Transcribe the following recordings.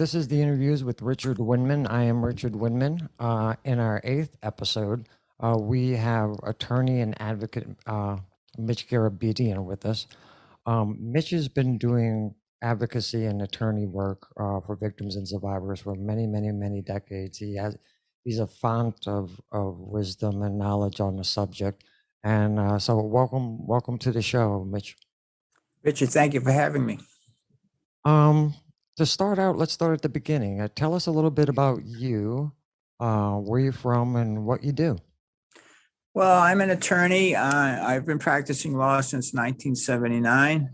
this is the interviews with Richard Windmann. I am Richard Windmann. In our eighth episode, we have attorney and advocate Mitch Garabedian with us. Mitch has been doing advocacy and attorney work for victims and survivors for many, many, many decades. He's a font of wisdom and knowledge on the subject. And so welcome to the show, Mitch. Richard, thank you for having me. To start out, let's start at the beginning. Tell us a little bit about you, where you're from, and what you do. Well, I'm an attorney. I've been practicing law since 1979.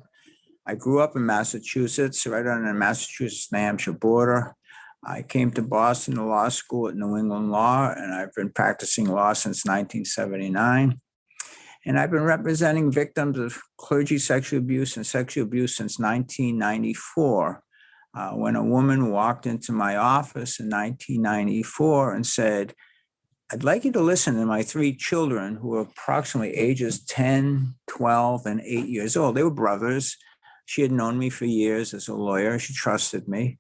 I grew up in Massachusetts, right on the Massachusetts-New Hampshire border. I came to Boston to law school at New England Law, and I've been practicing law since 1979. And I've been representing victims of clergy sexual abuse and sexual abuse since 1994. When a woman walked into my office in 1994 and said, "I'd like you to listen to my three children who are approximately ages 10, 12, and 8 years old." They were brothers. She had known me for years as a lawyer. She trusted me.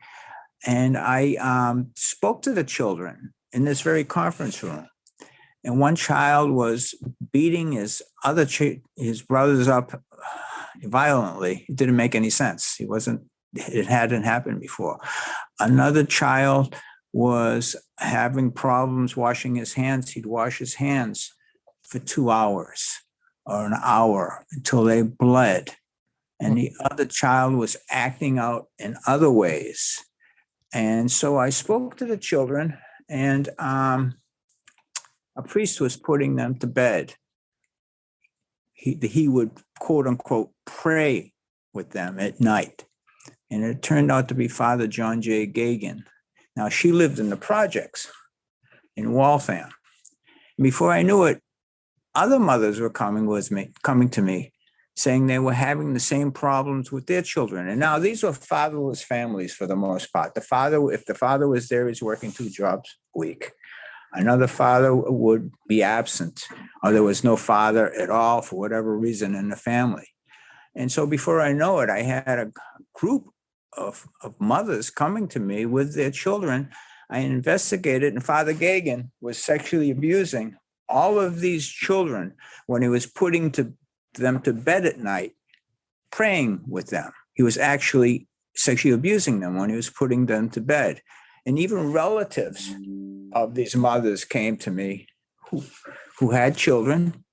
And I spoke to the children in this very conference room. And one child was beating his brothers up violently. It didn't make any sense. It hadn't happened before. Another child was having problems washing his hands. He'd wash his hands for 2 hours or an hour until they bled. And the other child was acting out in other ways. And so I spoke to the children, and a priest was putting them to bed. He would, quote unquote, pray with them at night. And it turned out to be Father John J. Gagan. Now, she lived in the projects in Waltham. Before I knew it, other mothers were coming to me, saying they were having the same problems with their children. And now these were fatherless families for the most part. If the father was there, he's working 2 jobs a week. Another father would be absent, or there was no father at all for whatever reason in the family. And so before I know it, I had a group of mothers coming to me with their children. I investigated, and Father Gagan was sexually abusing all of these children when he was putting them to bed at night, praying with them. He was actually sexually abusing them when he was putting them to bed. And even relatives of these mothers came to me who had children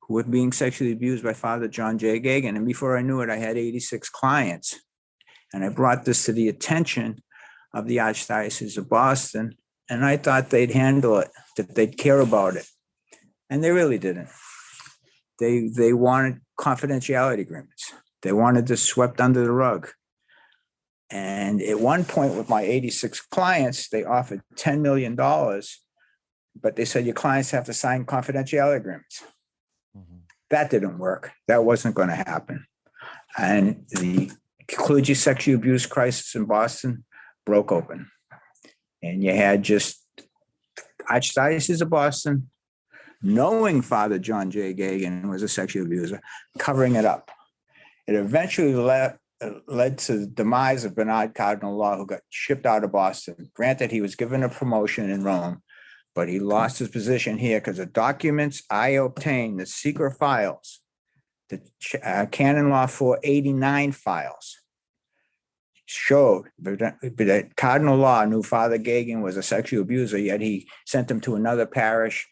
who were being sexually abused by Father John J. Gagan. And before I knew it, I had 86 clients. And I brought this to the attention of the Archdiocese of Boston, and I thought they'd handle it, that they'd care about it. And they really didn't. They wanted confidentiality agreements. They wanted this swept under the rug. And at one point with my 86 clients, they offered $10 million, but they said your clients have to sign confidentiality agreements. Mm-hmm. That didn't work. That wasn't going to happen. And the clergy sexual abuse crisis in Boston broke open. And you had just Archdiocese of Boston, knowing Father John J. Gagan was a sexual abuser, covering it up. It eventually led to the demise of Bernard Cardinal Law, who got shipped out of Boston. Granted, he was given a promotion in Rome, but he lost his position here because the documents I obtained, the secret files, the Canon Law 489 files, showed that Cardinal Law knew Father Gagan was a sexual abuser, yet he sent him to another parish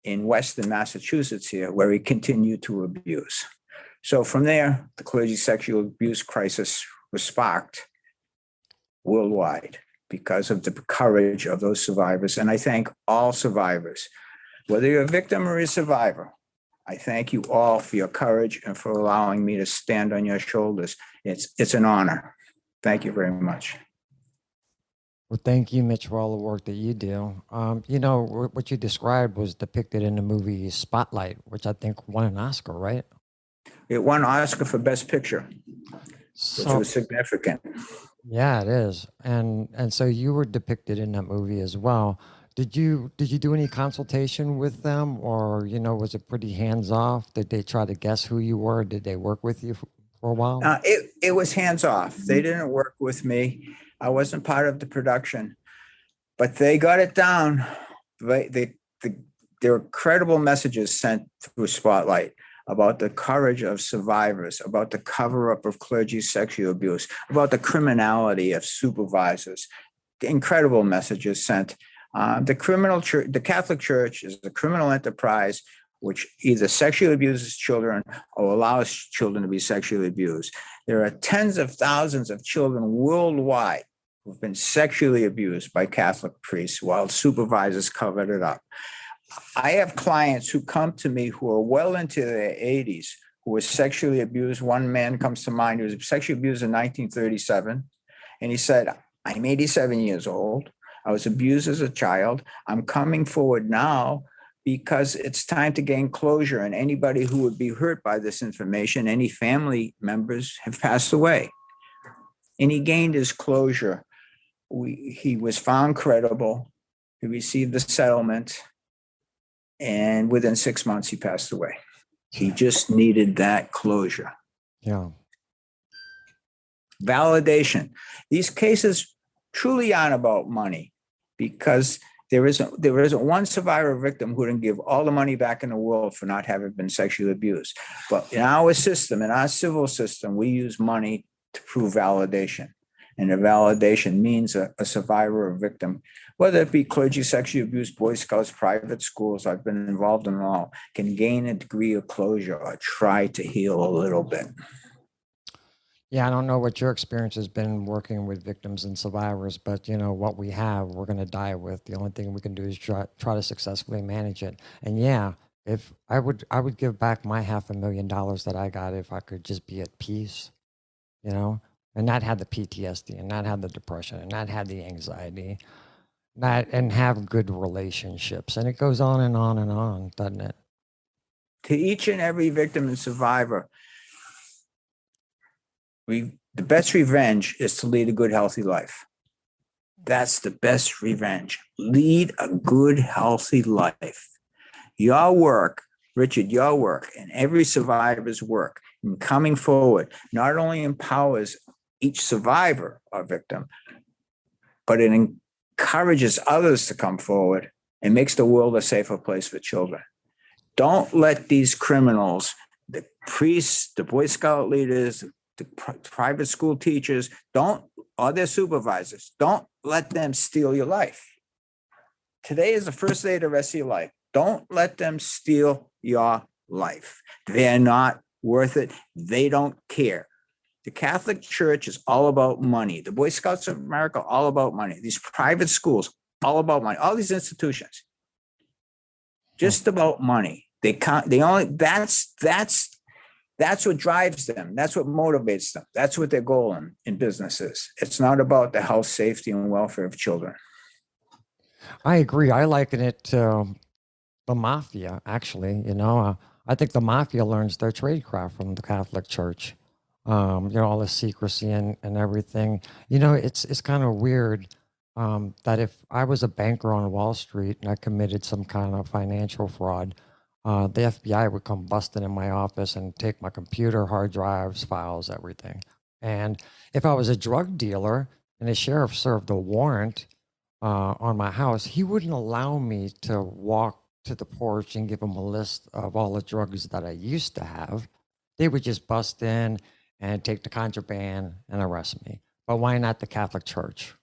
in Western Massachusetts here, where he continued to abuse. So from there, the clergy sexual abuse crisis was sparked worldwide because of the courage of those survivors. And I thank all survivors, whether you're a victim or a survivor. I thank you all for your courage and for allowing me to stand on your shoulders. It's an honor. Thank you very much. Well, thank you, Mitch, for all the work that you do. What you described was depicted in the movie Spotlight, which I think won an Oscar, right? It won Oscar for Best Picture, which was significant. Yeah, it is. And so you were depicted in that movie as well. Did you do any consultation with them, or was it pretty hands off? Did they try to guess who you were? Did they work with you for a while? It was hands off. They didn't work with me. I wasn't part of the production, but they got it down. There were credible messages sent through Spotlight about the courage of survivors, about the cover-up of clergy sexual abuse, about the criminality of supervisors. Incredible messages sent. The Catholic Church is a criminal enterprise which either sexually abuses children or allows children to be sexually abused. There are tens of thousands of children worldwide who've been sexually abused by Catholic priests while supervisors covered it up. I have clients who come to me who are well into their 80s who were sexually abused. One man comes to mind who was sexually abused in 1937. And he said, I'm 87 years old. I was abused as a child. I'm coming forward now because it's time to gain closure. And anybody who would be hurt by this information, any family members have passed away. And he gained his closure. He was found credible. He received the settlement. And within 6 months, he passed away. He just needed that closure. Yeah. Validation. These cases truly aren't about money because there isn't one survivor or victim who didn't give all the money back in the world for not having been sexually abused. But in our system, in our civil system, we use money to prove validation. And the validation means a survivor or victim, whether it be clergy, sexually abused, Boy Scouts, private schools, I've been involved in them all, can gain a degree of closure or try to heal a little bit. Yeah, I don't know what your experience has been working with victims and survivors, but what we have, we're going to die with. The only thing we can do is try to successfully manage it. And yeah, if I would give back my $500,000 that I got if I could just be at peace, and not have the PTSD, and not have the depression, and not have the anxiety, and have good relationships. And it goes on and on and on, doesn't it? To each and every victim and survivor, the best revenge is to lead a good, healthy life. That's the best revenge. Lead a good, healthy life. Your work, Richard, your work and every survivor's work in coming forward not only empowers each survivor or victim, but it encourages others to come forward and makes the world a safer place for children. Don't let these criminals, the priests, the Boy Scout leaders, the private school teachers, or their supervisors, don't let them steal your life. Today is the first day of the rest of your life. Don't let them steal your life. They're not worth it. They don't care. The Catholic Church is all about money. The Boy Scouts of America, all about money. These private schools, all about money. All these institutions, just about money. That's what drives them. That's what motivates them. That's what their goal in business is. It's not about the health, safety, and welfare of children. I agree. I liken it to the mafia, actually. I think the mafia learns their tradecraft from the Catholic Church. All the secrecy and everything. It's kind of weird that if I was a banker on Wall Street and I committed some kind of financial fraud, the FBI would come busting in my office and take my computer, hard drives, files, everything. And if I was a drug dealer and the sheriff served a warrant on my house, he wouldn't allow me to walk to the porch and give him a list of all the drugs that I used to have. They would just bust in and take the contraband and arrest me. But why not the Catholic Church?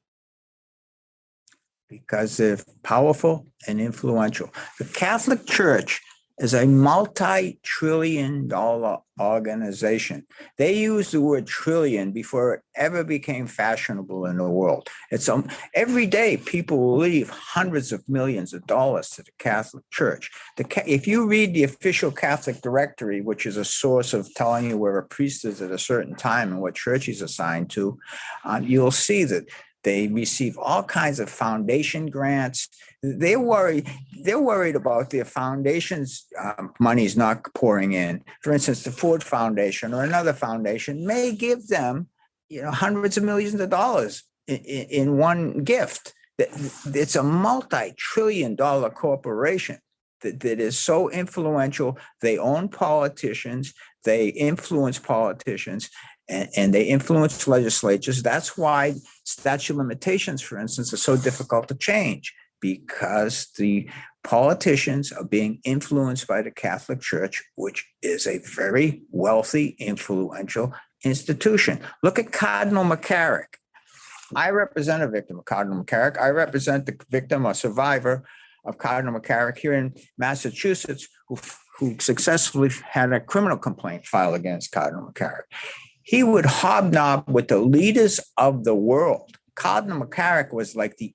Because they're powerful and influential. The Catholic Church is a multi-trillion-dollar organization. They use the word trillion before it ever became fashionable in the world. It's every day people will leave hundreds of millions of dollars to the Catholic Church. If you read the official Catholic directory, which is a source of telling you where a priest is at a certain time and what church he's assigned to, you'll see that they receive all kinds of foundation grants. They're worried about their foundation's money's not pouring in. For instance, the Ford Foundation or another foundation may give them, hundreds of millions of dollars in one gift. It's a multi-trillion-dollar corporation that is so influential. They own politicians, they influence politicians, and they influence legislatures. That's why statute of limitations, for instance, are so difficult to change, because the politicians are being influenced by the Catholic Church, which is a very wealthy, influential institution. Look at Cardinal McCarrick. I represent a victim of Cardinal McCarrick. I represent the victim or survivor of Cardinal McCarrick here in Massachusetts, who successfully had a criminal complaint filed against Cardinal McCarrick. He would hobnob with the leaders of the world. Cardinal McCarrick was like the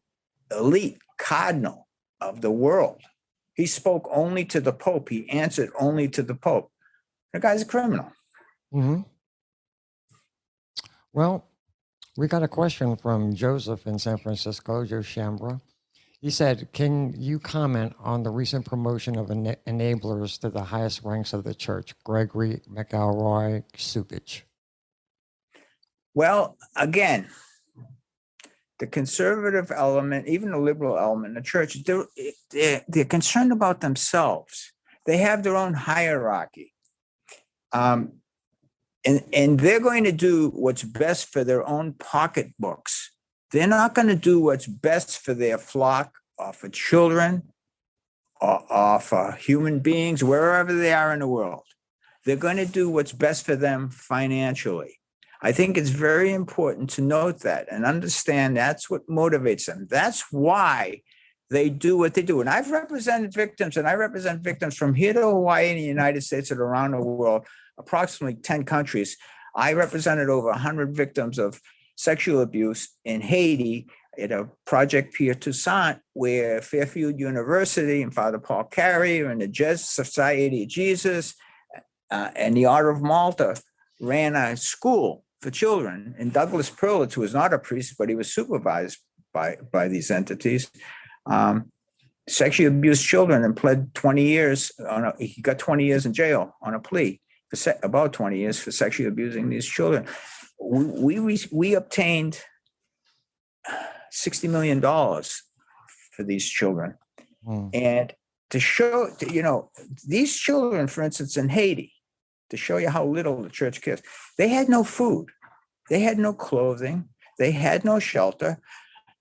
elite cardinal of the world. He spoke only to the Pope. He answered only to the Pope. The guy's a criminal. Mm-hmm. Well, we got a question from Joseph in San Francisco, Joe Shambra. He said, can you comment on the recent promotion of enablers to the highest ranks of the church, Gregory, McElroy, Supich? Well, again, the conservative element, even the liberal element in the church, they're concerned about themselves. They have their own hierarchy. And they're going to do what's best for their own pocketbooks. They're not going to do what's best for their flock or for children or for human beings, wherever they are in the world. They're going to do what's best for them financially. I think it's very important to note that and understand that's what motivates them. That's why they do what they do. And I've represented victims, and I represent victims from here to Hawaii in the United States and around the world, approximately 10 countries. I represented over 100 victims of sexual abuse in Haiti at a Project Pierre Toussaint, where Fairfield University and Father Paul Carey and the Jesuit Society of Jesus and the Order of Malta ran a school for children. And Douglas Perlitz, who was not a priest, but he was supervised by these entities, sexually abused children and pled 20 years. He got 20 years in jail on a plea, for about 20 years for sexually abusing these children. We obtained $60 million for these children. And to show, these children, for instance, in Haiti, to show you how little the church cares, they had no food, they had no clothing, they had no shelter,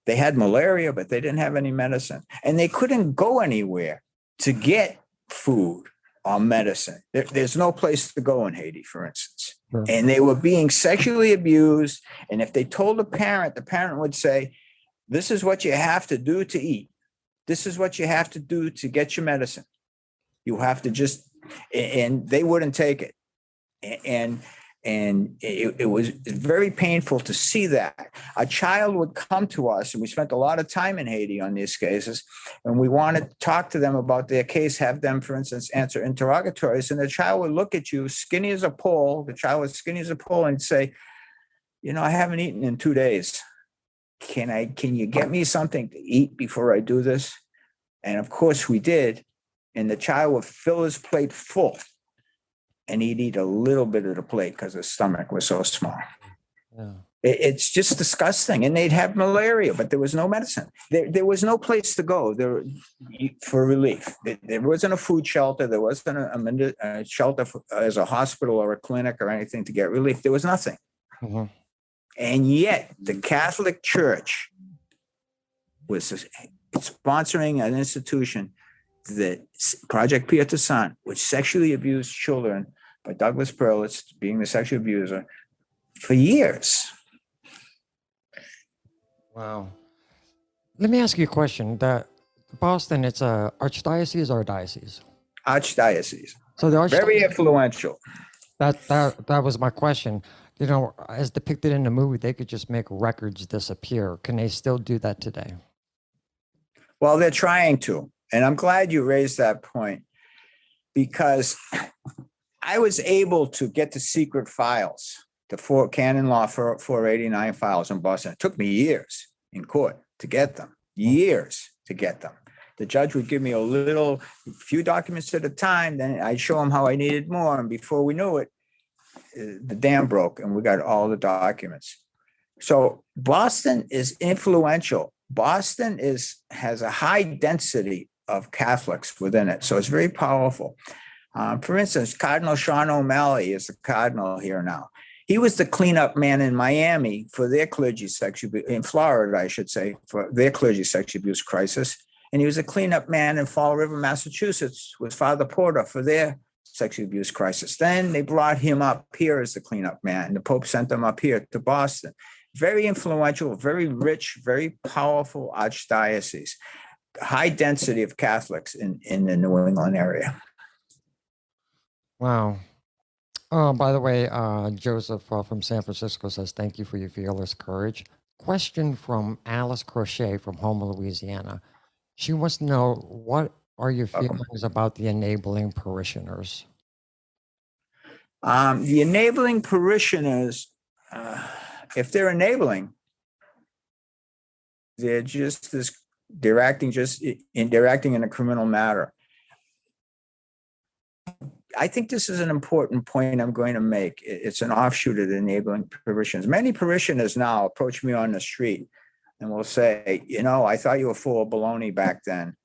they had malaria, but they didn't have any medicine, and they couldn't go anywhere to get food or medicine. There's no place to go in Haiti, for instance. Sure. And they were being sexually abused. And if they told the parent would say, this is what you have to do to eat. This is what you have to do to get your medicine. You have to just, and they wouldn't take it. And it was very painful to see that. A child would come to us, and we spent a lot of time in Haiti on these cases, and we wanted to talk to them about their case, have them, for instance, answer interrogatories, and the child would look at you, skinny as a pole. The child was skinny as a pole, and say, I haven't eaten in 2 days. Can you get me something to eat before I do this? And of course we did. And the child would fill his plate full, and he'd eat a little bit of the plate because his stomach was so small. Yeah. It's just disgusting. And they'd have malaria, but there was no medicine. There was no place to go there for relief. There wasn't a food shelter. There wasn't a shelter as a hospital or a clinic or anything to get relief. There was nothing. Mm-hmm. And yet the Catholic Church was sponsoring an institution, that Project Pierre Toussaint, which sexually abused children by Douglas Perlitz being the sexual abuser for years. Wow. Let me ask you a question. Boston, it's a archdiocese or a diocese? Archdiocese. So the very influential. That was my question. As depicted in the movie, they could just make records disappear. Can they still do that today? Well, they're trying to. And I'm glad you raised that point, because I was able to get the secret files, the canon law 489 files in Boston. It took me years in court to get them, years to get them. The judge would give me a few documents at a time, then I'd show him how I needed more. And before we knew it, the dam broke and we got all the documents. So Boston is influential. Boston has a high density of Catholics within it. So it's very powerful. For instance, Cardinal Sean O'Malley is the cardinal here now. He was the cleanup man in Miami for their clergy sex abuse, in Florida, I should say, for their clergy sex abuse crisis. And he was a cleanup man in Fall River, Massachusetts, with Father Porter for their sexual abuse crisis. Then they brought him up here as the cleanup man. The Pope sent him up here to Boston. Very influential, very rich, very powerful archdiocese. High density of Catholics in the New England area. Wow. Oh, by the way, Joseph from San Francisco says, thank you for your fearless courage. Question from Alice Crochet from Houma, Louisiana. She wants to know, what are your feelings about the enabling parishioners? The enabling parishioners, if they're enabling, they're acting in a criminal matter. I think this is an important point I'm going to make. It's an offshoot of the enabling parishioners. Many parishioners now approach me on the street and will say, I thought you were full of baloney back then.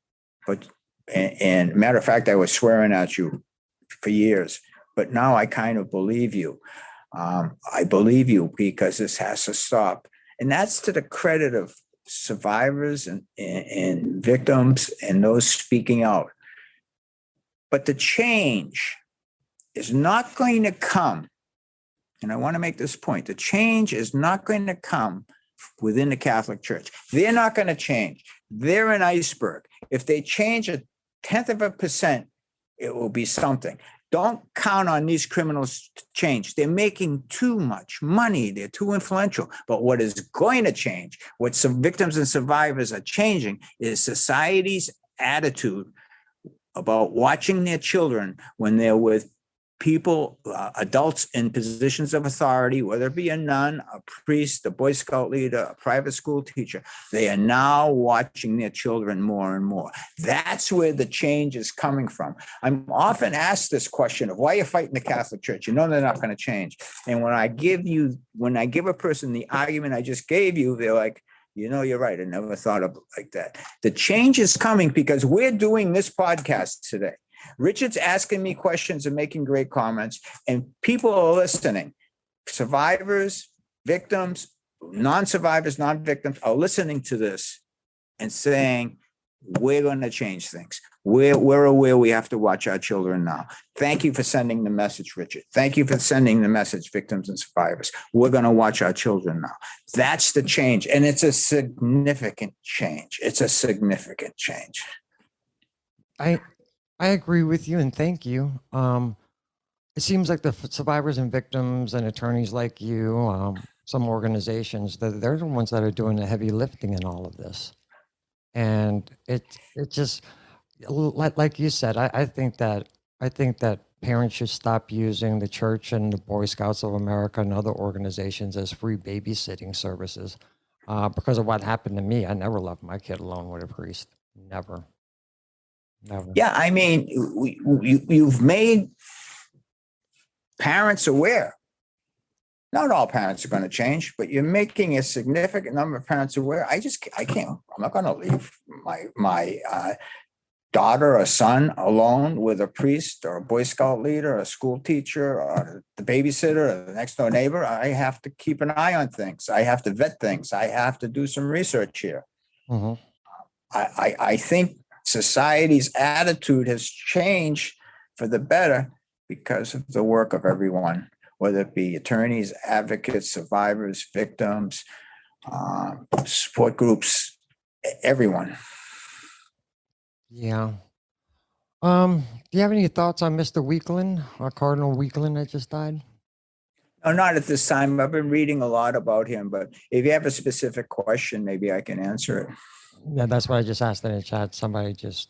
And matter of fact, I was swearing at you for years, but now I kind of believe you. I believe you because this has to stop. And that's to the credit of survivors and victims and those speaking out. But the change is not going to come, and I want to make this point, the change is not going to come within the Catholic Church. They're not going to change. They're an iceberg. If they change 0.1%, it will be something. Don't count on these criminals to change. They're making too much money. They're too influential. But what is going to change, what some victims and survivors are changing, is society's attitude about watching their children when they're with people, adults in positions of authority, whether it be a nun, a priest, a Boy Scout leader, a private school teacher. They are now watching their children more and more. That's where the change is coming from. I'm often asked this question of, why are you fighting the Catholic Church? They're not going to change. And when I give a person the argument I just gave you, they're like, you're right. I never thought of it like that. The change is coming because we're doing this podcast today. Richard's asking me questions and making great comments, and people are listening. Survivors, victims, non-survivors, non-victims are listening to this and saying, we're going to change things. We're aware we have to watch our children now. Thank you for sending the message, Richard. Thank you for sending the message, victims and survivors. We're going to watch our children now. That's the change. And it's a significant change. It's a significant change. I agree with you, and thank you. It seems like the survivors and victims and attorneys like you, some organizations, they're the ones that are doing the heavy lifting in all of this. And it just, like you said, I think that parents should stop using the church and the Boy Scouts of America and other organizations as free babysitting services. Because of what happened to me, I never left my kid alone with a priest. Never. Yeah, I mean, you've made parents aware. Not all parents are going to change, but you're making a significant number of parents aware. I can't. I'm not going to leave my daughter or son alone with a priest or a Boy Scout leader or a school teacher or the babysitter or the next door neighbor. I have to keep an eye on things. I have to vet things. I have to do some research here. Mm-hmm. I think society's attitude has changed for the better because of the work of everyone, whether it be attorneys, advocates, survivors, victims, support groups, everyone. Yeah. Do you have any thoughts on Mr. Weakland, Cardinal Weakland that just died? No, not at this time. I've been reading a lot about him, but if you have a specific question, maybe I can answer it. Yeah, that's what I just asked in the chat. Somebody just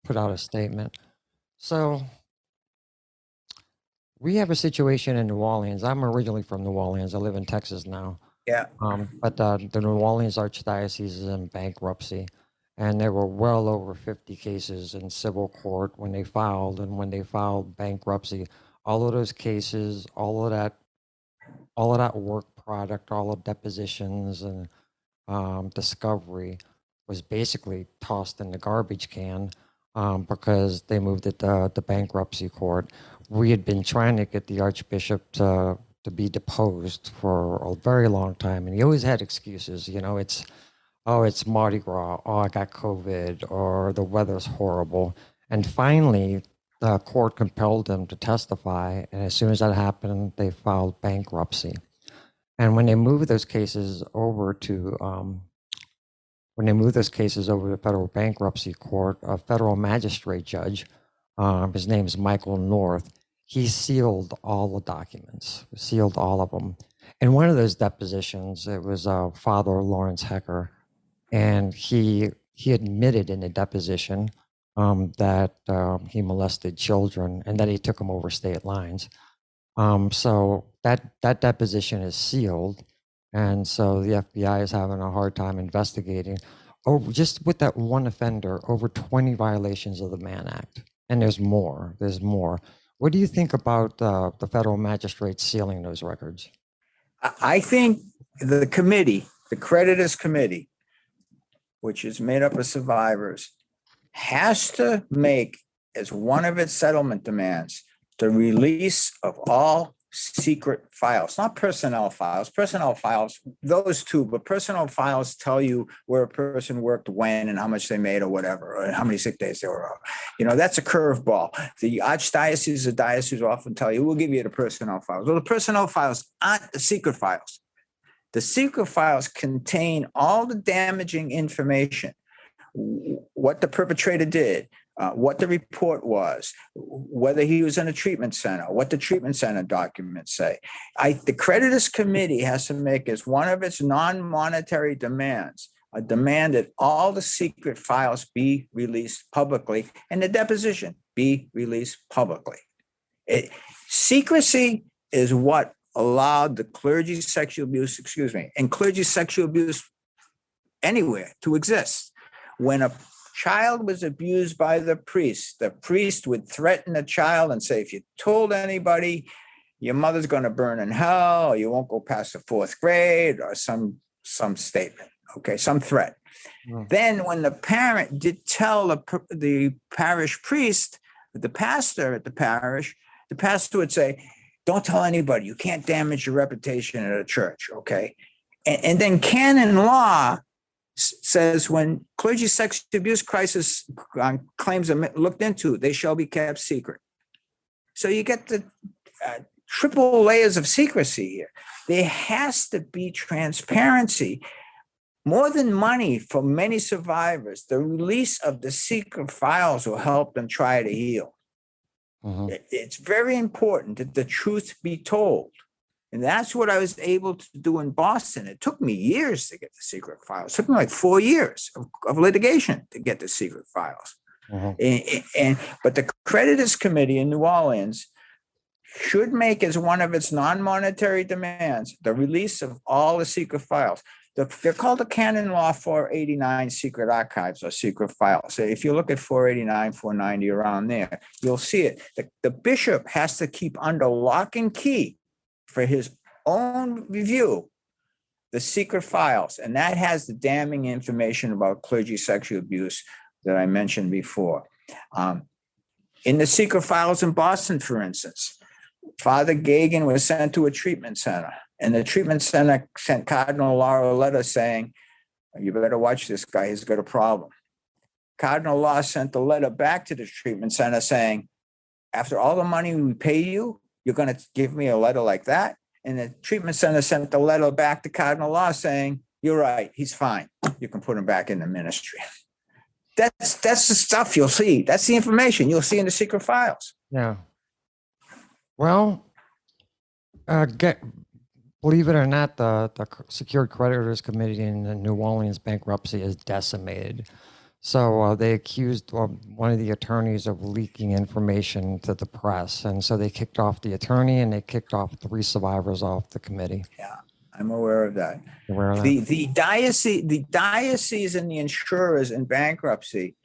put out a statement. So we have a situation in New Orleans. I'm originally from New Orleans. I live in Texas now. Yeah. But the New Orleans Archdiocese is in bankruptcy, and there were well over 50 cases in civil court when they filed. And when they filed bankruptcy, all of those cases, all of that work product, all of depositions and discovery was basically tossed in the garbage can because they moved it to bankruptcy court. We had been trying to get the Archbishop to be deposed for a very long time, and he always had excuses. You know, it's Mardi Gras, oh, I got COVID, or the weather's horrible. And finally, the court compelled him to testify, and as soon as that happened, they filed bankruptcy. And when they moved those cases over to federal bankruptcy court, a federal magistrate judge, his name is Michael North, he sealed all the documents, sealed all of them. In one of those depositions, it was Father Lawrence Hecker, and he admitted in a deposition that he molested children and that he took them over state lines. So that deposition is sealed, and so the FBI is having a hard time investigating over just with that one offender, over 20 violations of the Mann Act, and there's more. There's more. What do you think about the federal magistrate sealing those records? I think the committee, the creditors committee, which is made up of survivors, has to make as one of its settlement demands the release of all secret files, not personnel files. Personnel files, those two, but personnel files tell you where a person worked when and how much they made or whatever, or how many sick days they were on. You know, that's a curveball. The archdiocese or diocese often tell you, we'll give you the personnel files. Well, the personnel files aren't the secret files. The secret files contain all the damaging information, what the perpetrator did, what the report was, whether he was in a treatment center, what the treatment center documents say. The creditors committee has to make as one of its non-monetary demands a demand that all the secret files be released publicly and the deposition be released publicly. Secrecy is what allowed the clergy sexual abuse, and clergy sexual abuse anywhere to exist. When a child was abused by the priest would threaten the child and say, if you told anybody, your mother's going to burn in hell, or you won't go past the 4th grade, or some statement, okay, some threat. Then when the parent did tell the parish priest, the pastor at the parish, the pastor would say, don't tell anybody, you can't damage your reputation at a church, okay? And then canon law says when clergy sexual abuse crisis claims are looked into, they shall be kept secret. So you get the triple layers of secrecy here. There has to be transparency. More than money for many survivors, the release of the secret files will help them try to heal. It's very important that the truth be told. And that's what I was able to do in Boston. It took me years to get the secret files. It took me like 4 years of litigation to get the secret files. But the creditors committee in New Orleans should make as one of its non-monetary demands the release of all the secret files. They're called the canon law 489 secret archives or secret files. So if you look at 489, 490 around there, you'll see it. The bishop has to keep under lock and key for his own review the secret files. And that has the damning information about clergy sexual abuse that I mentioned before. In the secret files in Boston, for instance, Father Gagan was sent to a treatment center. And the treatment center sent Cardinal Law a letter saying, you better watch this guy, he's got a problem. Cardinal Law sent a letter back to the treatment center saying, after all the money we pay you, you're going to give me a letter like that? And the treatment center sent the letter back to Cardinal Law saying, you're right, he's fine. You can put him back in the ministry. That's the stuff you'll see. That's the information you'll see in the secret files. Yeah. Well, believe it or not, the Secured Creditors Committee in the New Orleans bankruptcy is decimated. So they accused one of the attorneys of leaking information to the press. And so they kicked off the attorney and they kicked off 3 survivors off the committee. Yeah, I'm aware of that. Aware of that? The diocese and the insurers in bankruptcy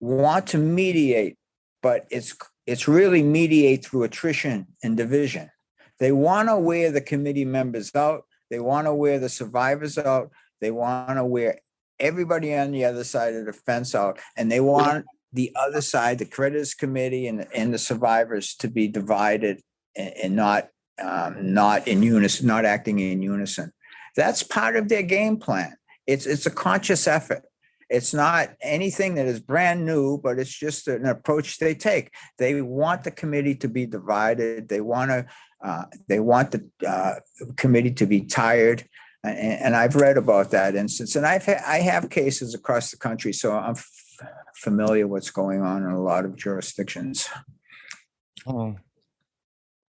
want to mediate, but it's really mediate through attrition and division. They want to wear the committee members out. They want to wear the survivors out. They want to wear everybody on the other side of the fence out, and they want the other side, the creditors committee and the survivors, to be divided and not in unison, not acting in unison. That's part of their game plan. It's a conscious effort. It's not anything that is brand new, but it's just an approach they take. They want the committee to be divided. They want the committee to be tired. And I've read about that instance, and I have cases across the country, so I'm familiar what's going on in a lot of jurisdictions.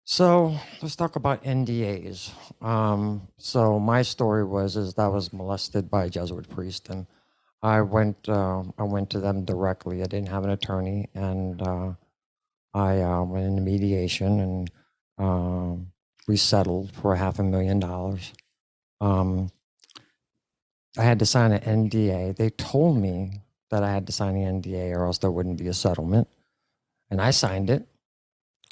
So let's talk about NDAs. So my story is that I was molested by a Jesuit priest, and I went to them directly. I didn't have an attorney, and I went into mediation, and we settled for $500,000. I had to sign an NDA. They told me that I had to sign the NDA or else there wouldn't be a settlement. And I signed it.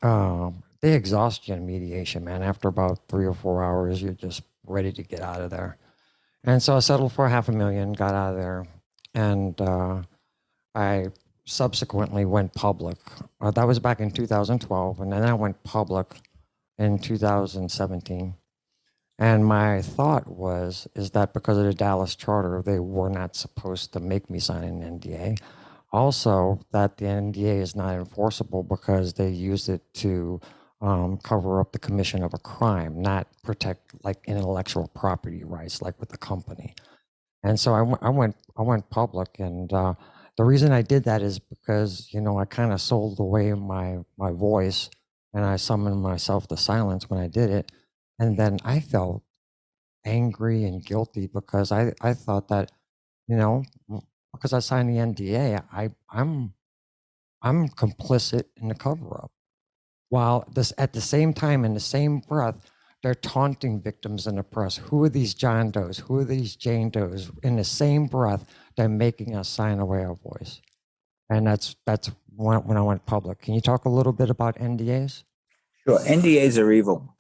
They exhaust you in mediation, man. After about 3 or 4 hours, you're just ready to get out of there. And so I settled for $500,000, got out of there. And I subsequently went public. That was back in 2012. And then I went public in 2017. And my thought is that because of the Dallas Charter, they were not supposed to make me sign an NDA. Also, that the NDA is not enforceable because they used it to cover up the commission of a crime, not protect like intellectual property rights, like with the company. And so I went public, and the reason I did that is because I kind of sold away my voice, and I summoned myself to silence when I did it. And then I felt angry and guilty because I thought that, because I signed the NDA, I'm complicit in the cover up. While at the same time, in the same breath, they're taunting victims in the press. Who are these John Does? Who are these Jane Does? In the same breath, they're making us sign away our voice. And that's when I went public. Can you talk a little bit about NDAs? Sure, NDAs are evil.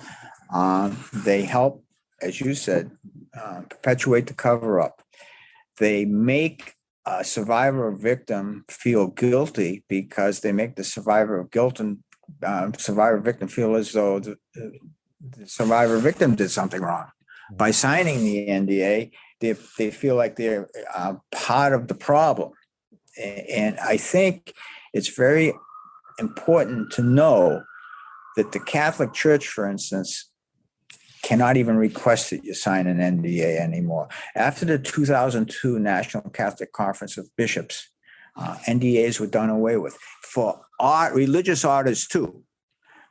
They help, as you said, perpetuate the cover-up. They make a survivor or victim feel guilty because they make the survivor of guilt and survivor victim feel as though the survivor victim did something wrong. By signing the NDA, they feel like they're part of the problem. And I think it's very important to know that the Catholic Church, for instance, cannot even request that you sign an NDA anymore. After the 2002 National Catholic Conference of Bishops, NDAs were done away with for religious orders too.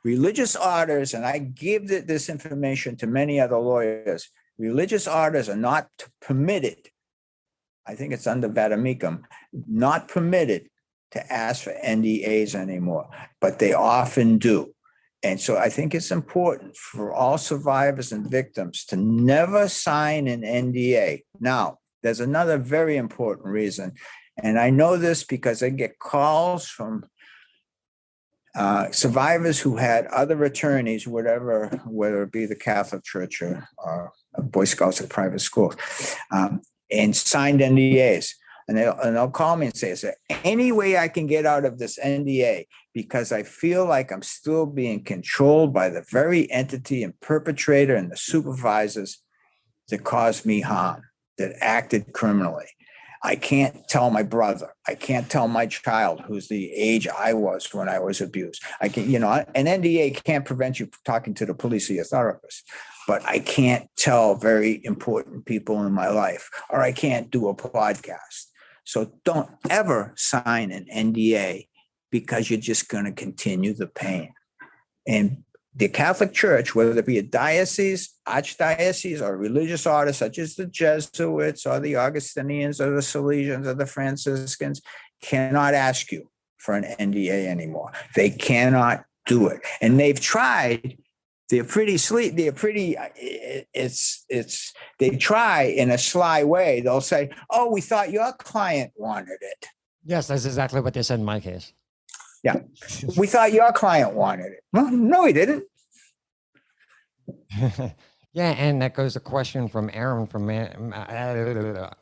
Religious orders, and I give this information to many other lawyers, religious orders are not permitted, I think it's under vademecum, not permitted to ask for NDAs anymore, but they often do. And so I think it's important for all survivors and victims to never sign an NDA. Now, there's another very important reason, and I know this because I get calls from survivors who had other attorneys, whether it be the Catholic Church or Boy Scouts or private schools, and signed NDAs. And they'll call me and say, is there any way I can get out of this NDA? Because I feel like I'm still being controlled by the very entity and perpetrator and the supervisors that caused me harm, that acted criminally. I can't tell my brother. I can't tell my child who's the age I was when I was abused. I can, an NDA can't prevent you from talking to the police or your therapist, but I can't tell very important people in my life, or I can't do a podcast. So don't ever sign an NDA because you're just going to continue the pain. And the Catholic Church, whether it be a diocese, archdiocese, or religious order such as the Jesuits or the Augustinians or the Salesians or the Franciscans, cannot ask you for an NDA anymore. They cannot do it. And they've tried. They try in a sly way. They'll say, oh, we thought your client wanted it. Yes, that's exactly what they said in my case. Yeah. We thought your client wanted it. Well, no, he didn't. Yeah, and that goes a question from Aaron from Mandeville,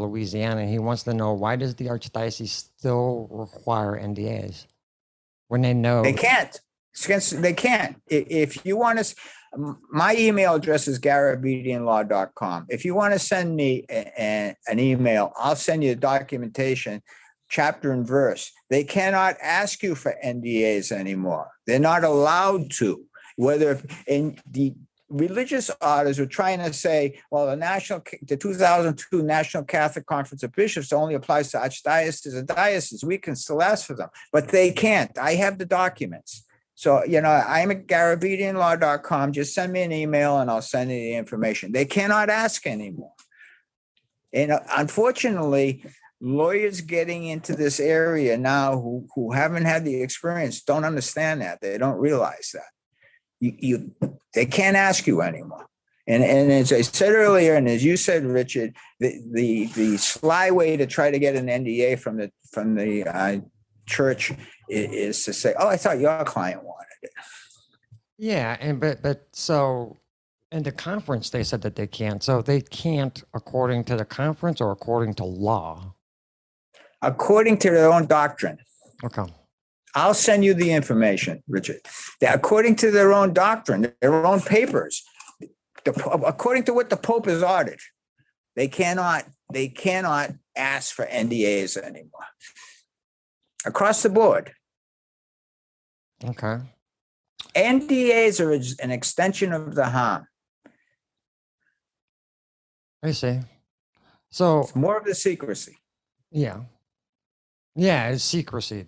Louisiana. He wants to know, why does the archdiocese still require NDAs when they They know? can't. They can't. If you want to, my email address is garabedianlaw.com. If you want to send me an email, I'll send you the documentation, chapter and verse. They cannot ask you for NDAs anymore. They're not allowed to. Whether in the religious orders are trying to say, well, the 2002 National Catholic Conference of Bishops only applies to archdioceses and dioceses. We can still ask for them, but they can't. I have the documents. So, I'm at garabedianlaw.com. Just send me an email and I'll send you the information. They cannot ask anymore. And unfortunately, lawyers getting into this area now who haven't had the experience don't understand that. They don't realize that. They can't ask you anymore. And as I said earlier, and as you said, Richard, the sly way to try to get an NDA from the church is to say, "Oh, I thought your client wanted it." Yeah, and but so in the conference they said that they can't. So they can't according to the conference or according to law. According to their own doctrine. Okay. I'll send you the information, Richard. According to their own doctrine, their own papers, according to what the Pope has ordered, they cannot ask for NDAs anymore. Across the board. Okay. NDAs are an extension of the harm. I see. So It's more of the secrecy. yeah, it's secrecy.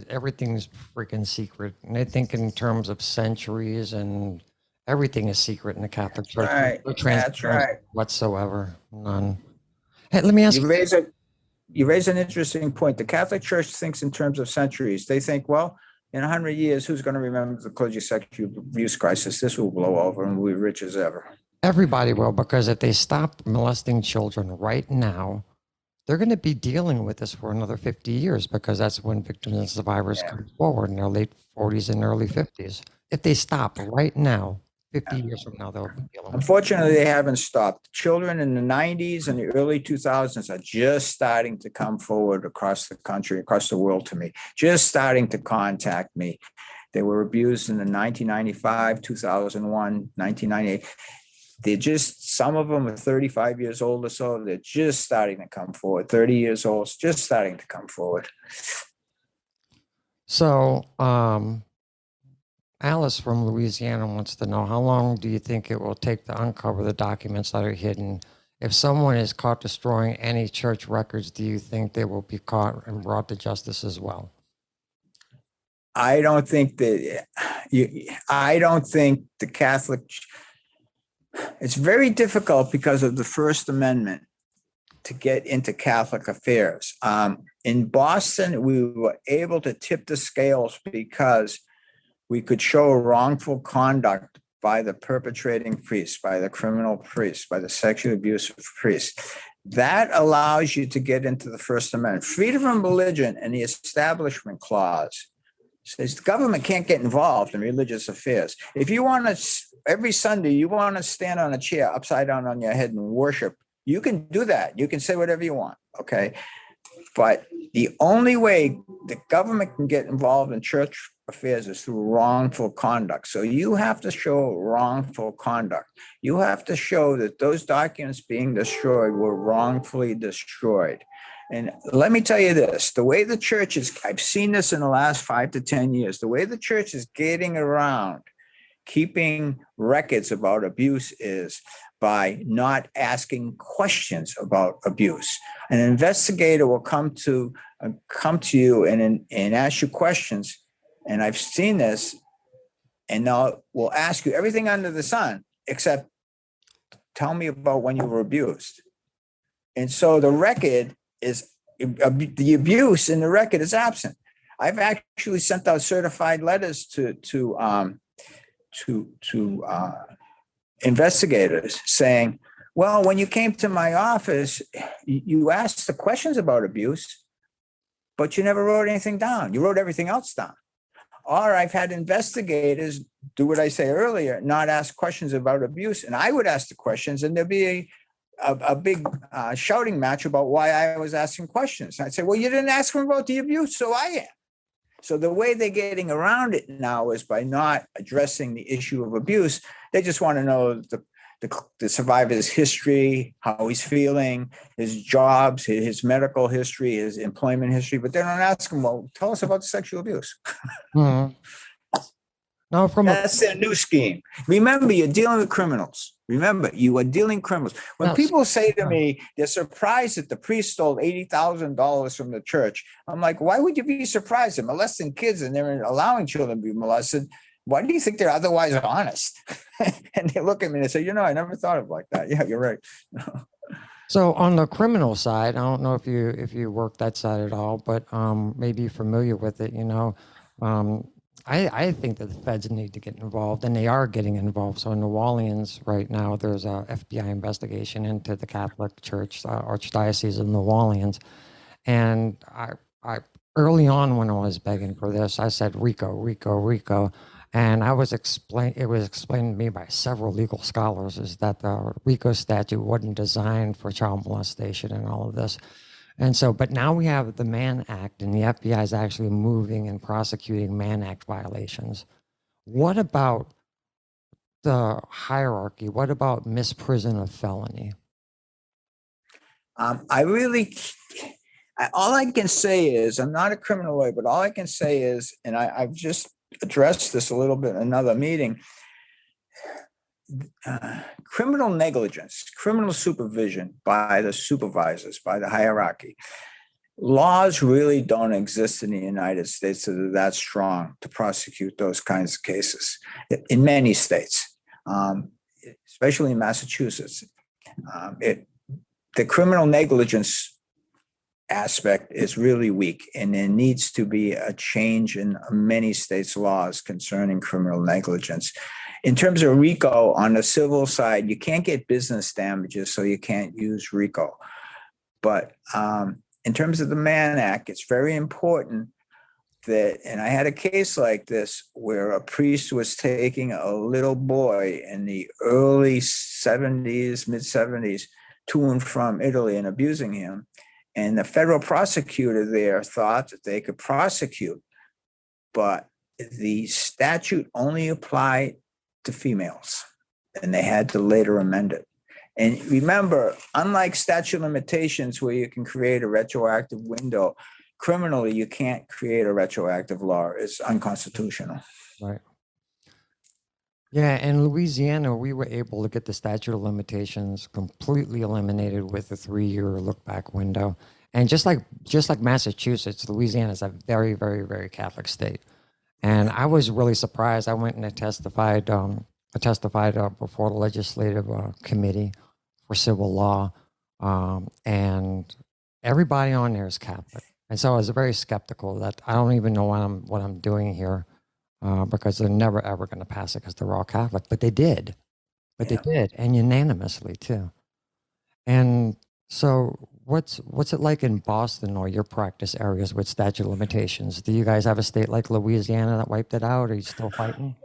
Everything's freaking secret, and I think in terms of centuries, and everything is secret in the Catholic Church. Right. No That's right. whatsoever. None. Hey, let me ask you. You raise an interesting point. The Catholic Church thinks in terms of centuries. They think, well, in 100 years, who's going to remember the clergy sexual abuse crisis? This will blow over and we'll be rich as ever. Everybody will, because if they stop molesting children right now, they're going to be dealing with this for another 50 years, because that's when victims and survivors come forward in their late 40s and early 50s. If they stop right now, 50 years from now, they'll be dealing with it. Unfortunately, they haven't stopped. Children in the 90s and the early 2000s are just starting to come forward across the country, across the world to me, just starting to contact me. They were abused in the 1995, 2001, 1998. Some of them are 35 years old or so. They're just starting to come forward. 30 years old, just starting to come forward. So, Alice from Louisiana wants to know, how long do you think it will take to uncover the documents that are hidden? If someone is caught destroying any church records, do you think they will be caught and brought to justice as well? I don't think the Catholic. It's very difficult because of the First Amendment to get into Catholic affairs. In Boston, we were able to tip the scales because we could show wrongful conduct by the perpetrating priest, by the criminal priest, by the sexually abusive priest. That allows you to get into the First Amendment. Freedom of religion and the Establishment Clause says the government can't get involved in religious affairs. If you want to, every Sunday, you want to stand on a chair upside down on your head and worship, you can do that. You can say whatever you want, okay? But the only way the government can get involved in church affairs is through wrongful conduct. So you have to show wrongful conduct. You have to show that those documents being destroyed were wrongfully destroyed. And let me tell you this, the way the church is, I've seen this in the last 5 to 10 years, the way the church is getting around keeping records about abuse is by not asking questions about abuse. An investigator will come to you and ask you questions, and I've seen this, and now we'll ask you everything under the sun except tell me about when you were abused. And so the record is, the abuse in the record is absent. I've actually sent out certified letters to investigators saying, well, when you came to my office, you asked the questions about abuse, but you never wrote anything down. You wrote everything else down. Or I've had investigators do what I say earlier, not ask questions about abuse. And I would ask the questions, and there'd be a big shouting match about why I was asking questions. I'd say, well, you didn't ask him about the abuse, so I am. So the way they're getting around it now is by not addressing the issue of abuse. They just want to know the survivor's history, how he's feeling, his jobs, his medical history, his employment history, but they don't ask him, well, tell us about the sexual abuse. Mhm. No, That's their new scheme. Remember, you're dealing with criminals. Remember, you are dealing criminals. When Yes. people say to me, they're surprised that the priest stole $80,000 from the church. I'm like, why would you be surprised? They're molesting kids and they're allowing children to be molested. Why do you think they're otherwise honest? And they look at me and they say, I never thought of it like that. Yeah, you're right. So on the criminal side, I don't know if you work that side at all, but maybe you're familiar with it. I think that the feds need to get involved, and they are getting involved. So in New Orleans right now, there's a FBI investigation into the Catholic Church, Archdiocese of New Orleans, and I early on when I was begging for this, I said RICO, RICO, RICO. And it was explained to me by several legal scholars is that the RICO statute wasn't designed for child molestation and all of this. And so, but now we have the Mann Act, and the FBI is actually moving and prosecuting Mann Act violations. What about the hierarchy? What about misprision of felony? All I can say is, I'm not a criminal lawyer, but all I can say is, and I've just addressed this a little bit in another meeting, criminal negligence, criminal supervision by the supervisors, by the hierarchy. Laws really don't exist in the United States that are that strong to prosecute those kinds of cases in many states, especially in Massachusetts. The criminal negligence aspect is really weak, and there needs to be a change in many states' laws concerning criminal negligence. In terms of RICO, on the civil side, you can't get business damages, so you can't use RICO. But in terms of the Mann Act, it's very important that, and I had a case like this where a priest was taking a little boy in the early 70s, mid 70s, to and from Italy and abusing him. And the federal prosecutor there thought that they could prosecute, but the statute only applied to females, and they had to later amend it. And remember, unlike statute of limitations where you can create a retroactive window, criminally, you can't create a retroactive law. It's unconstitutional. Right. Yeah, in Louisiana, we were able to get the statute of limitations completely eliminated with a 3-year look-back window. And just like Massachusetts, Louisiana is a very, very, very Catholic state. And I was really surprised. I went and I testified before the legislative committee for civil law, and everybody on there is Catholic. And so I was very skeptical that I don't even know what I'm doing here. Because they're never ever going to pass it because they're all Catholic, but they did, they did, and unanimously too. And so, what's it like in Boston or your practice areas with statute of limitations? Do you guys have a state like Louisiana that wiped it out? Or are you still fighting?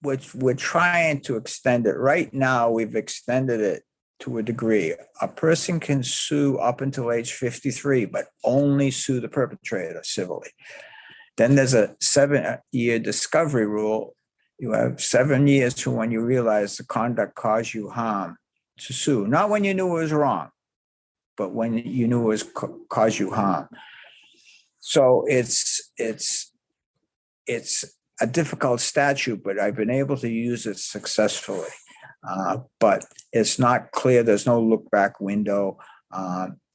We're trying to extend it. Right now, we've extended it to a degree. A person can sue up until age 53, but only sue the perpetrator civilly. Then there's a 7-year discovery rule. You have 7 years from when you realize the conduct caused you harm to sue. Not when you knew it was wrong, but when you knew it was caused you harm. So it's a difficult statute, but I've been able to use it successfully. But it's not clear. There's no look back window.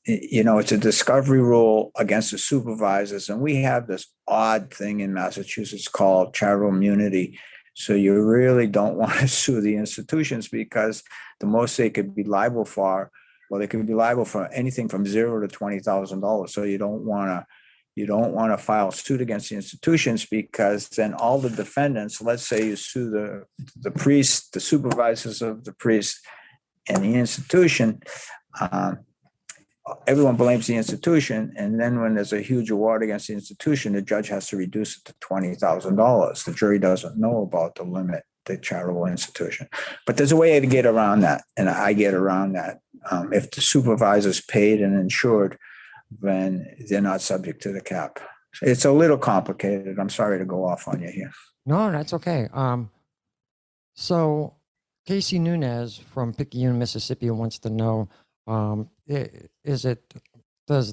It's a discovery rule against the supervisors. And we have this odd thing in Massachusetts called charitable immunity. So you really don't want to sue the institutions because the most they could be liable for, they could be liable for anything from $0 to $20,000. So you don't want to file suit against the institutions because then all the defendants, let's say you sue the priest, the supervisors of the priest and the institution, everyone blames the institution. And then when there's a huge award against the institution, the judge has to reduce it to $20,000. The jury doesn't know about the limit, the charitable institution. But there's a way to get around that. And I get around that. If the supervisor's paid and insured, then they're not subject to the cap. It's a little complicated. I'm sorry to go off on you here. No, that's okay. So Casey Nunez from Picayune, Mississippi wants to know, does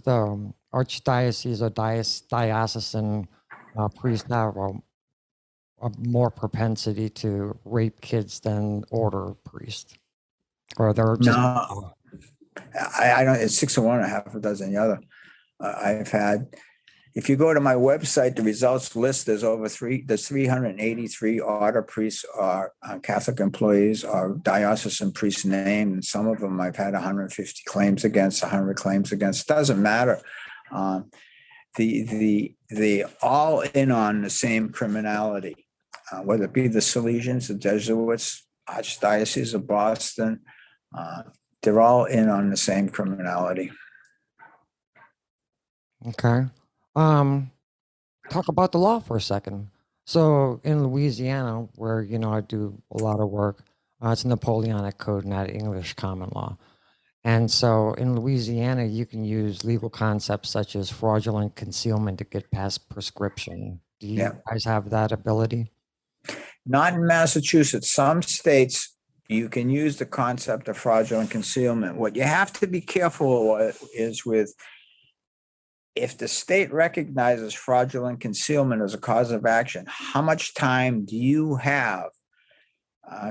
the archdiocese or diocesan priest have a more propensity to rape kids than order priest? Or they're just... No, I don't, it's 6 of one, a half a dozen the other. I've had, if you go to my website, the results list, there's 383 order priests are Catholic employees or diocesan priests named. And some of them I've had 150 claims against, 100 claims against. Doesn't matter. They all in on the same criminality, whether it be the Salesians, the Jesuits, Archdiocese of Boston, they're all in on the same criminality. Okay. Talk about the law for a second. So in Louisiana, where, I do a lot of work, it's Napoleonic Code, not English common law. And so in Louisiana, you can use legal concepts such as fraudulent concealment to get past prescription. Do you guys have that ability? Not in Massachusetts. Some states, you can use the concept of fraudulent concealment. What you have to be careful is with, if the state recognizes fraudulent concealment as a cause of action, how much time do you have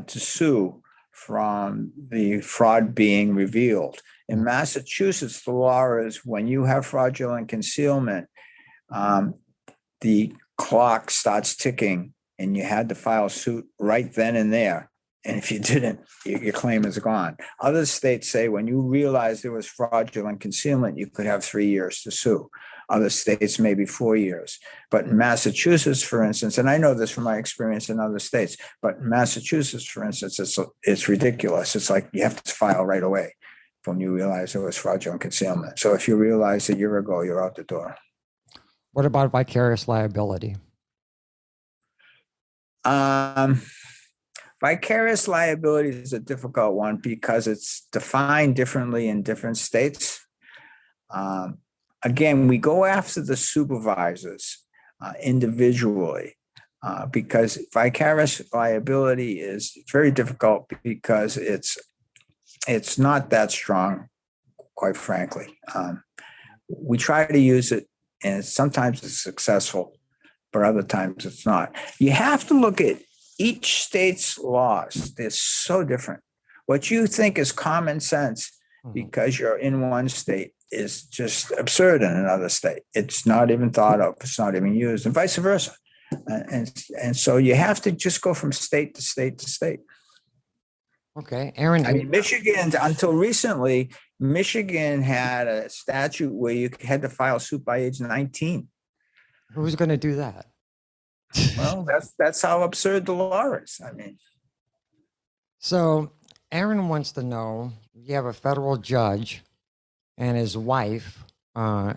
to sue from the fraud being revealed? In Massachusetts, the law is when you have fraudulent concealment, the clock starts ticking and you had to file suit right then and there. And if you didn't, your claim is gone. Other states say when you realize there was fraudulent concealment, you could have 3 years to sue. Other states, maybe 4 years. But in Massachusetts, for instance, and I know this from my experience in other states, but in Massachusetts, for instance, it's ridiculous. It's like you have to file right away when you realize there was fraudulent concealment. So if you realize a year ago, you're out the door. What about vicarious liability? Vicarious liability is a difficult one because it's defined differently in different states. Again, we go after the supervisors individually because vicarious liability is very difficult because it's not that strong, quite frankly. We try to use it, and sometimes it's successful, but other times it's not. You have to look at each state's laws. They're so different. What you think is common sense because you're in one state is just absurd in another state. It's not even thought of. It's not even used, and vice versa. And so you have to just go from state to state to state. Okay, Aaron. I mean, Michigan, until recently, Michigan had a statute where you had to file suit by age 19. Who's going to do that? Well, that's how absurd the law is. I mean, so Aaron wants to know, you have a federal judge and his wife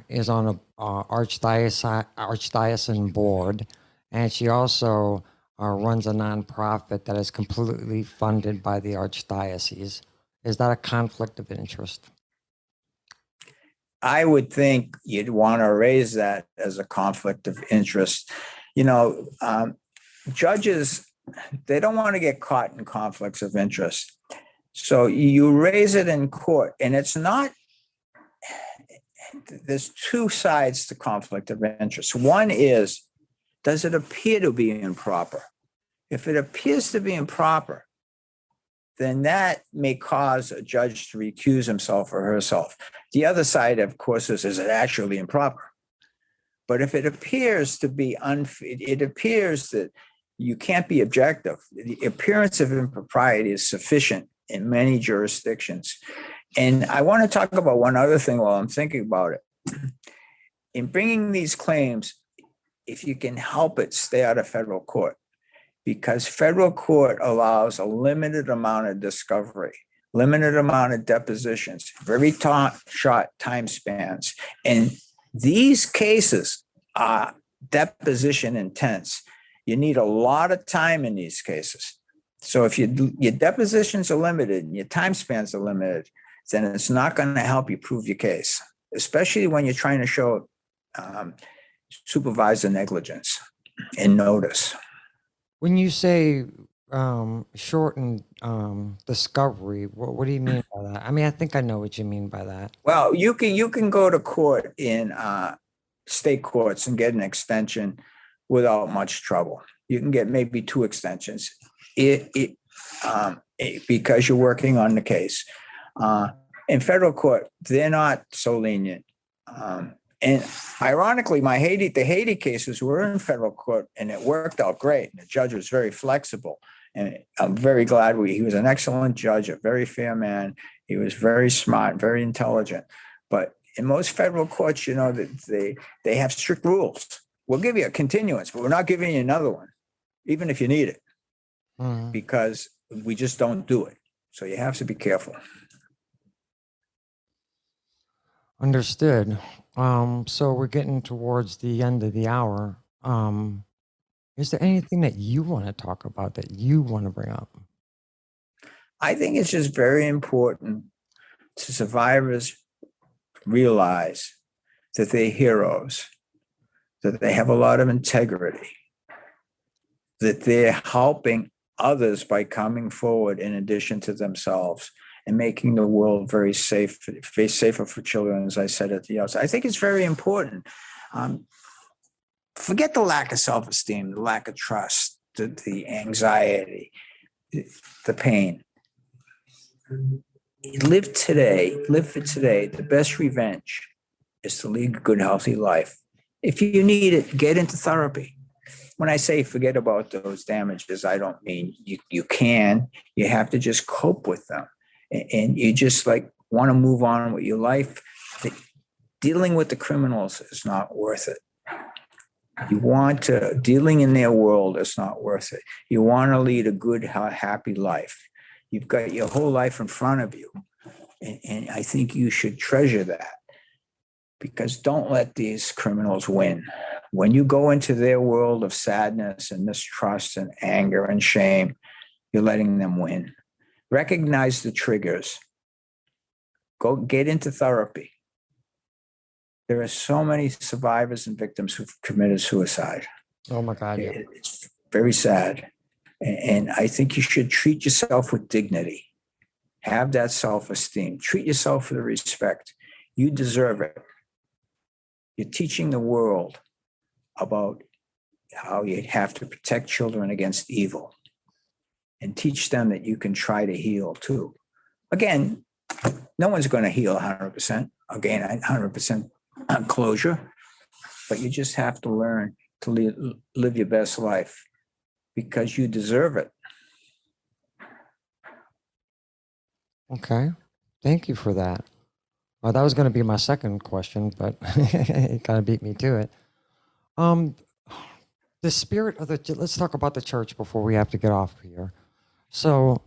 is on a archdiocesan board, and she also runs a nonprofit that is completely funded by the archdiocese. Is that a conflict of interest? I would think you'd want to raise that as a conflict of interest. Judges, they don't want to get caught in conflicts of interest. So you raise it in court, and it's not, there's two sides to conflict of interest. One is, does it appear to be improper? If it appears to be improper, then that may cause a judge to recuse himself or herself. The other side, of course, is it actually improper? But if it appears to be it appears that you can't be objective. The appearance of impropriety is sufficient in many jurisdictions. And I want to talk about one other thing while I'm thinking about it. In bringing these claims, if you can help it, stay out of federal court, because federal court allows a limited amount of discovery. limited amount of depositions, very short time spans. And these cases are deposition intense. You need a lot of time in these cases. So if your depositions are limited and your time spans are limited, then it's not going to help you prove your case, especially when you're trying to show supervisor negligence and notice. When you say shortened discovery, what do you mean by that? I mean, I think I know what you mean by that. Well, you can go to court in state courts and get an extension without much trouble. You can get maybe 2 extensions because you're working on the case. In federal court, they're not so lenient. And ironically, the Haiti cases were in federal court, and it worked out great. And the judge was very flexible, and I'm very glad he was an excellent judge, a very fair man. He was very smart, very intelligent. But in most federal courts, that they have strict rules. We'll give you a continuance, but we're not giving you another one, even if you need it, because we just don't do it. So you have to be careful. Understood. So we're getting towards the end of the hour. Is there anything that you want to talk about, that you want to bring up? I think it's just very important to survivors realize that they're heroes, that they have a lot of integrity, that they're helping others by coming forward in addition to themselves and making the world very safer for children, as I said at the outset. I think it's very important. Forget the lack of self-esteem, the lack of trust, the anxiety, the pain. Live for today. The best revenge is to lead a good, healthy life. If you need it, get into therapy. When I say forget about those damages, I don't mean you have to just cope with them. And you just want to move on with your life. Dealing with the criminals is not worth it. Dealing in their world is not worth it. You want to lead a good, happy life. You've got your whole life in front of you. And I think you should treasure that, because don't let these criminals win. When you go into their world of sadness and mistrust and anger and shame, you're letting them win. Recognize the triggers. Go get into therapy. There are so many survivors and victims who've committed suicide. Oh my God. Yeah. It's very sad. And I think you should treat yourself with dignity. Have that self-esteem. Treat yourself with respect. You deserve it. You're teaching the world about how you have to protect children against evil, and teach them that you can try to heal too. Again, no one's going to heal 100%. Again, 100% closure, but you just have to learn to live your best life, because you deserve it. Okay. Thank you for that. Well, that was going to be my second question, but it kind of beat me to it. The spirit of let's talk about the church before we have to get off here. So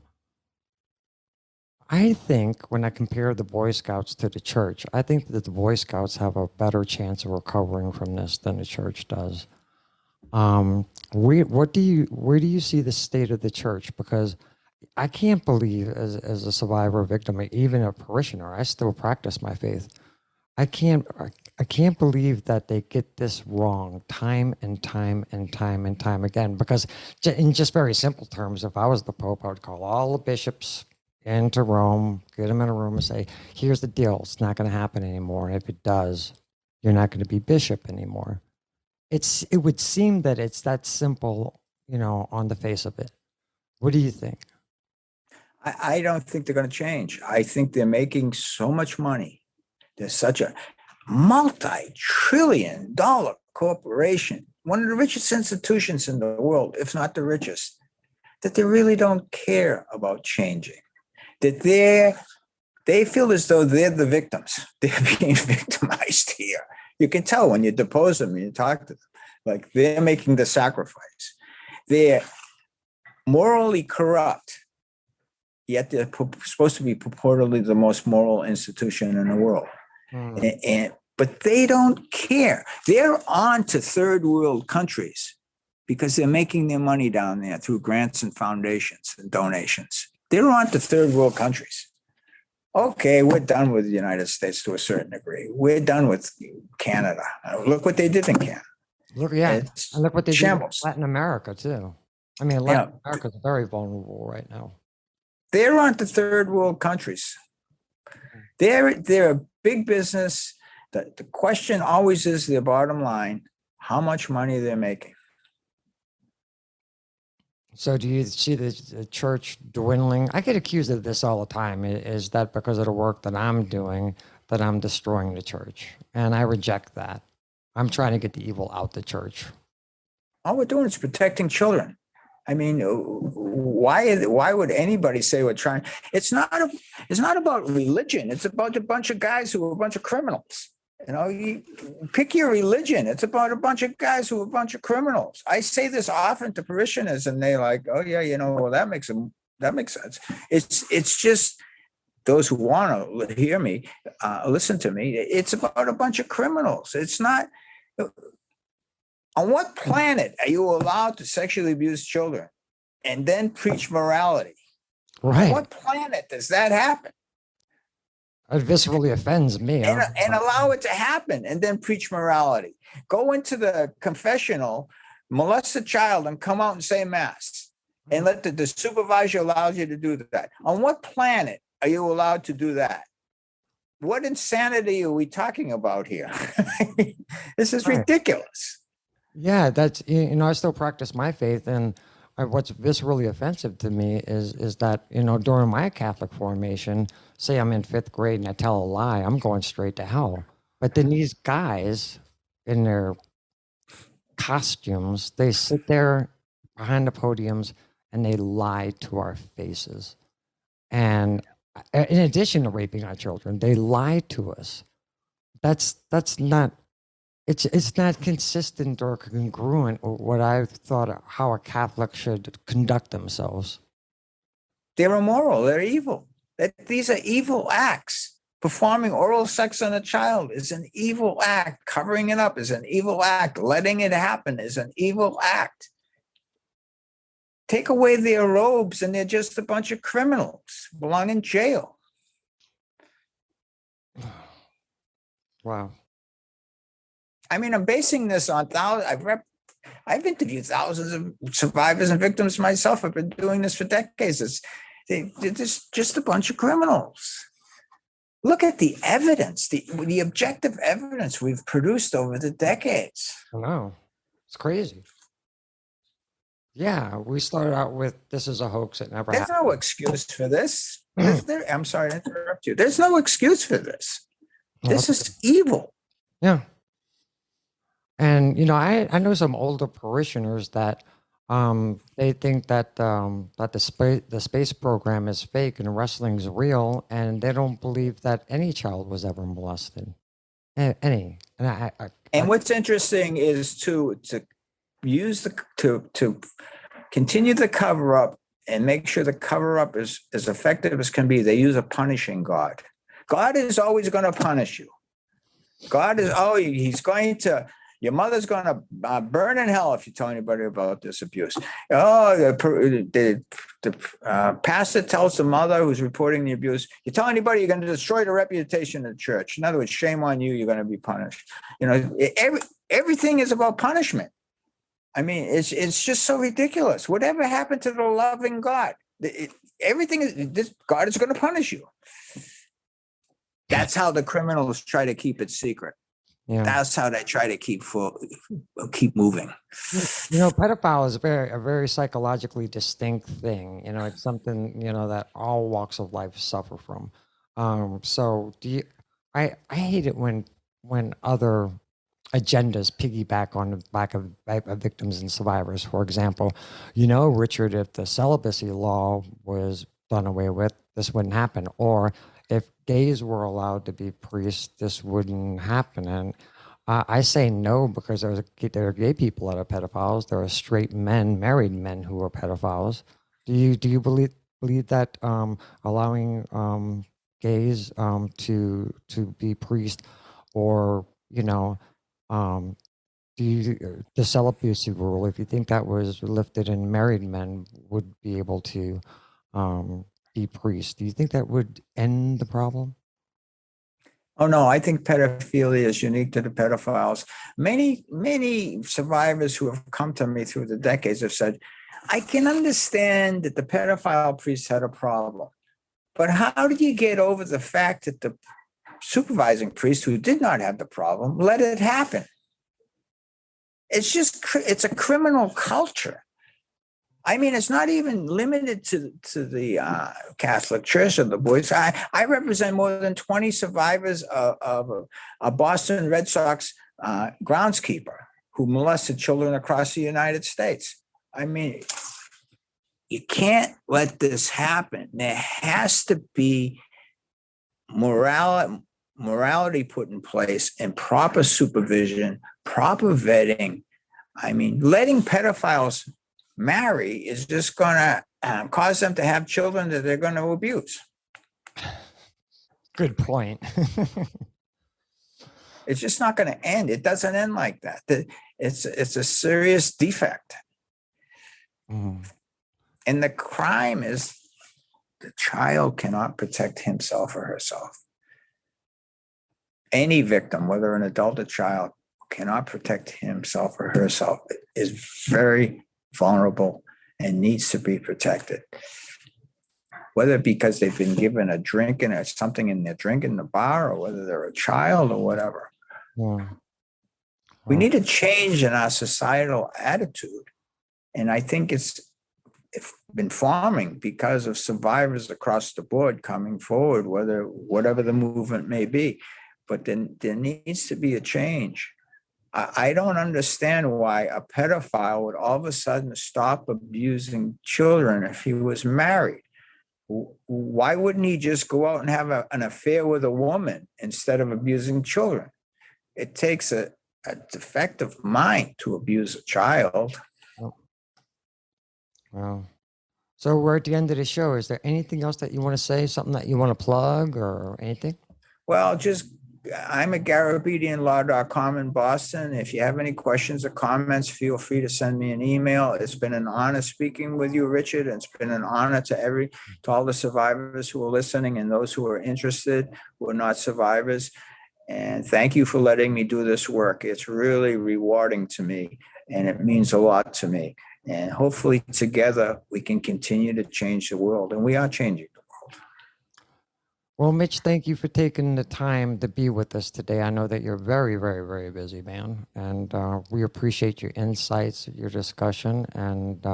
I think when I compare the Boy Scouts to the church, I think that the Boy Scouts have a better chance of recovering from this than the church does. Where do you see the state of the church? Because I can't believe, as a survivor, victim, even a parishioner, I still practice my faith. I can't believe that they get this wrong time and time and time and time again. Because in just very simple terms, if I was the Pope, I would call all the bishops into Rome, get them in a room and say, here's the deal. It's not going to happen anymore. And if it does, you're not going to be bishop anymore. It would seem that it's that simple, on the face of it. What do you think? I don't think they're going to change. I think they're making so much money. They're such a multi-trillion-dollar corporation, one of the richest institutions in the world, if not the richest, that they really don't care about changing. That they feel as though they're the victims. They're being victimized here. You can tell when you depose them and you talk to them, like they're making the sacrifice. They're morally corrupt yet they're supposed to be purportedly the most moral institution in the world. But they don't care. They're on to third world countries because they're making their money down there through grants and foundations and donations. They're on to third world countries. Okay, we're done with the United States to a certain degree. We're done with Canada. Look what they did in Canada. Look, yeah, It's and look what they did in shambles. Latin America too. I mean, Latin America is very vulnerable right now. They're on to third world countries. They're a big business. The question always is their bottom line, how much money they're making. So do you see the church dwindling? I get accused of this all the time. Is that because of the work that I'm doing, that I'm destroying the church? And I reject that. I'm trying to get the evil out the church. All we're doing is protecting children. I mean, why would anybody say we're trying? It's not about religion. It's about a bunch of guys who are a bunch of criminals. You know, you pick your religion. It's about a bunch of guys who are a bunch of criminals. I say this often to parishioners, and they like, oh yeah, you know, well that makes sense. It's just those who want to hear me, listen to me. It's about a bunch of criminals. It's not. On what planet are you allowed to sexually abuse children and then preach morality? Right. On what planet does that happen? This really offends me. And allow it to happen and then preach morality. Go into the confessional, molest a child, and come out and say mass. And let the supervisor allow you to do that. On what planet are you allowed to do that? What insanity are we talking about here? This is ridiculous. Yeah, that's, you know, I still practice my faith, and what's viscerally offensive to me is that, you know, during my Catholic formation, say I'm in 5th grade and I tell a lie, I'm going straight to hell. But then these guys in their costumes, they sit there behind the podiums and they lie to our faces. And in addition to raping our children, they lie to us. That's not. It's not consistent or congruent with what I thought how a Catholic should conduct themselves. They're immoral. They're evil. These are evil acts. Performing oral sex on a child is an evil act. Covering it up is an evil act. Letting it happen is an evil act. Take away their robes and they're just a bunch of criminals, belong in jail. Wow. I mean, I'm basing this on thousands. I've interviewed thousands of survivors and victims myself. I've been doing this for decades. They're just a bunch of criminals. Look at the evidence, the objective evidence we've produced over the decades. I know. It's crazy. Yeah, we started out with this is a hoax. It never happened. There's no excuse for this. I'm sorry to interrupt you. There's no excuse for this. This is evil. Yeah. And, you know, I know some older parishioners that they think that that the space program is fake and wrestling's real, and they don't believe that any child was ever molested. Any. And what's interesting is to use to continue the cover up and make sure the cover up is as effective as can be. They use a punishing God. God is always going to punish you. God is he's going to. Your mother's going to burn in hell if you tell anybody about this abuse. Oh, the pastor tells the mother who's reporting the abuse, you tell anybody, you're going to destroy the reputation of the church. In other words, shame on you, you're going to be punished. You know, everything is about punishment. I mean, it's just so ridiculous. Whatever happened to the loving God? Everything is, God is going to punish you. That's how the criminals try to keep it secret. Yeah. That's how they try to keep moving. You know, pedophile is a very psychologically distinct thing. You know, it's something, you know, that all walks of life suffer from. So I hate it when other agendas piggyback on the back of victims and survivors. For example, you know, Richard, if the celibacy law was done away with, this wouldn't happen. Or if gays were allowed to be priests, this wouldn't happen. And I say no, because there are gay people that are pedophiles. There are straight men, married men who are pedophiles. Do you believe believe that allowing gays to be priests, or um, do you, the celibacy rule, if you think that was lifted and married men would be able to be priests, do you think that would end the problem? Oh, no, I think pedophilia is unique to the pedophiles. Many survivors who have come to me through the decades have said, I can understand that the pedophile priest had a problem, but how did you get over the fact that the supervising priest, who did not have the problem, let it happen? It's a criminal culture. I mean, it's not even limited to the Catholic Church or the boys. I represent more than 20 survivors of a Boston Red Sox groundskeeper who molested children across the United States. I mean, you can't let this happen. There has to be morality put in place and proper supervision, proper vetting. I mean, letting pedophiles marry is just going to cause them to have children that they're going to abuse. Good point. It's just not going to end. It doesn't end like that. It's a serious defect. Mm. And the crime is the child cannot protect himself or herself. Any victim, whether an adult or child, cannot protect himself or herself, is very vulnerable and needs to be protected. Whether because they've been given a drink or something in their drink in the bar, or whether they're a child or whatever. Yeah. We need a change in our societal attitude. And I think it's been forming because of survivors across the board coming forward, whatever the movement may be. But then there needs to be a change. I don't understand why a pedophile would all of a sudden stop abusing children if he was married. Why wouldn't he just go out and have an affair with a woman instead of abusing children? It takes a defective mind to abuse a child. Wow. So we're at the end of the show. Is there anything else that you want to say? Something that you want to plug or anything? Well, I'm at GarabedianLaw.com in Boston. If you have any questions or comments, feel free to send me an email. It's been an honor speaking with you, Richard. It's been an honor to all the survivors who are listening and those who are interested, who are not survivors. And thank you for letting me do this work. It's really rewarding to me, and it means a lot to me. And hopefully together we can continue to change the world, and we are changing the world. Well, Mitch, thank you for taking the time to be with us today. I know that you're very, very, very busy, man. And we appreciate your insights, your discussion. And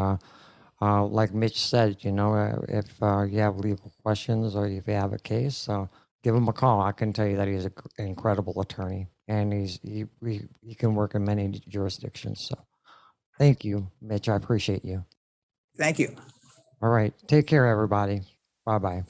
like Mitch said, if you have legal questions or if you have a case, give him a call. I can tell you that he's an incredible attorney, and he can work in many jurisdictions. So thank you, Mitch. I appreciate you. Thank you. All right. Take care, everybody. Bye-bye.